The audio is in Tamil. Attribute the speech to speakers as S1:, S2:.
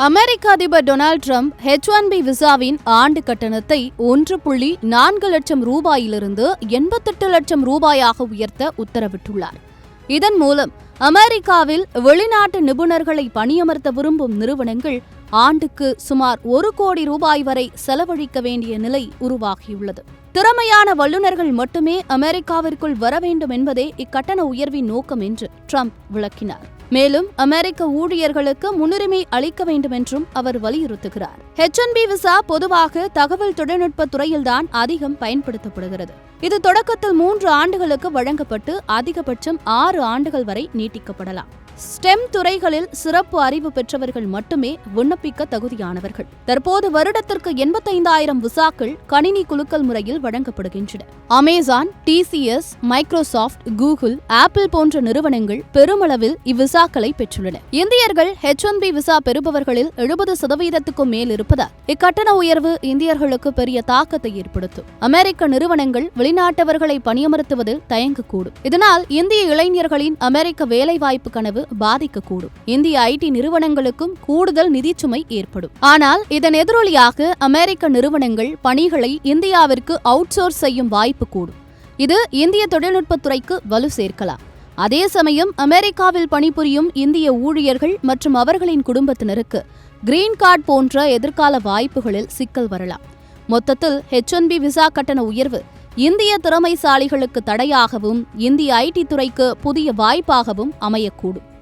S1: அமெரிக்க அதிபர் டொனால்டு டிரம்ப் H-1B விசாவின் ஆண்டு கட்டணத்தை 1.4 லட்சம் ரூபாயிலிருந்து 88 லட்சம் ரூபாயாக உயர்த்த உத்தரவிட்டுள்ளார். இதன் மூலம் அமெரிக்காவில் வெளிநாட்டு நிபுணர்களை பணியமர்த்த விரும்பும் நிறுவனங்கள் ஆண்டுக்கு சுமார் 1 கோடி ரூபாய் வரை செலவழிக்க வேண்டிய நிலை உருவாகியுள்ளது. திறமையான வல்லுநர்கள் மட்டுமே அமெரிக்காவிற்குள் வர வேண்டும் என்பதே இக்கட்டண உயர்வின் நோக்கம் என்று ட்ரம்ப் விளக்கினார். மேலும் அமெரிக்க ஊழியர்களுக்கு முன்னுரிமை அளிக்க வேண்டும் என்றும் அவர் வலியுறுத்துகிறார். H-1B விசா பொதுவாக தகவல் தொழில்நுட்ப துறையில்தான் அதிகம் பயன்படுத்தப்படுகிறது. இது தொடக்கத்தில் 3 ஆண்டுகளுக்கு வழங்கப்பட்டு அதிகபட்சம் 6 ஆண்டுகள் வரை நீட்டிக்கப்படலாம். ஸ்டெம் துறைகளில் சிறப்பு அறிவு பெற்றவர்கள் மட்டுமே விண்ணப்பிக்க தகுதியானவர்கள். தற்போது வருடத்திற்கு 85,000 விசாக்கள் கணினி குலுக்கல் முறையில் வழங்கப்படுகின்றன. Amazon, TCS, Microsoft, Google, apple போன்ற நிறுவனங்கள் பெருமளவில் இவ்விசாக்களை பெற்றுள்ளன. இந்தியர்கள் H-1B விசா பெறுபவர்களில் 70% மேல் இருப்பதால் இக்கட்டண உயர்வு இந்தியர்களுக்கு பெரிய தாக்கத்தை ஏற்படுத்தும். அமெரிக்க நிறுவனங்கள் வெளிநாட்டவர்களை பணியமர்த்துவதில் தயங்கக்கூடும். இதனால் இந்திய இளைஞர்களின் அமெரிக்க வேலைவாய்ப்பு கனவு பாதிக்கக்கூடும். இந்திய IT நிறுவனங்களுக்கும் கூடுதல் நிதிச்சுமை ஏற்படும். ஆனால் இதன் எதிரொலியாக அமெரிக்க நிறுவனங்கள் பணிகளை இந்தியாவிற்கு அவுட்சோர்ஸ் செய்யும் வாய்ப்பு கூடும். இது இந்திய தொழில்நுட்பத்துறைக்கு வலு சேர்க்கலாம். அதே சமயம் அமெரிக்காவில் பணிபுரியும் இந்திய ஊழியர்கள் மற்றும் அவர்களின் குடும்பத்தினருக்கு கிரீன் கார்டு போன்ற எதிர்கால வாய்ப்புகளில் சிக்கல் வரலாம். மொத்தத்தில் H-1B விசா கட்டண உயர்வு இந்திய திறமைசாலிகளுக்கு தடையாகவும் இந்திய IT துறைக்கு புதிய வாய்ப்பாகவும் அமையக்கூடும்.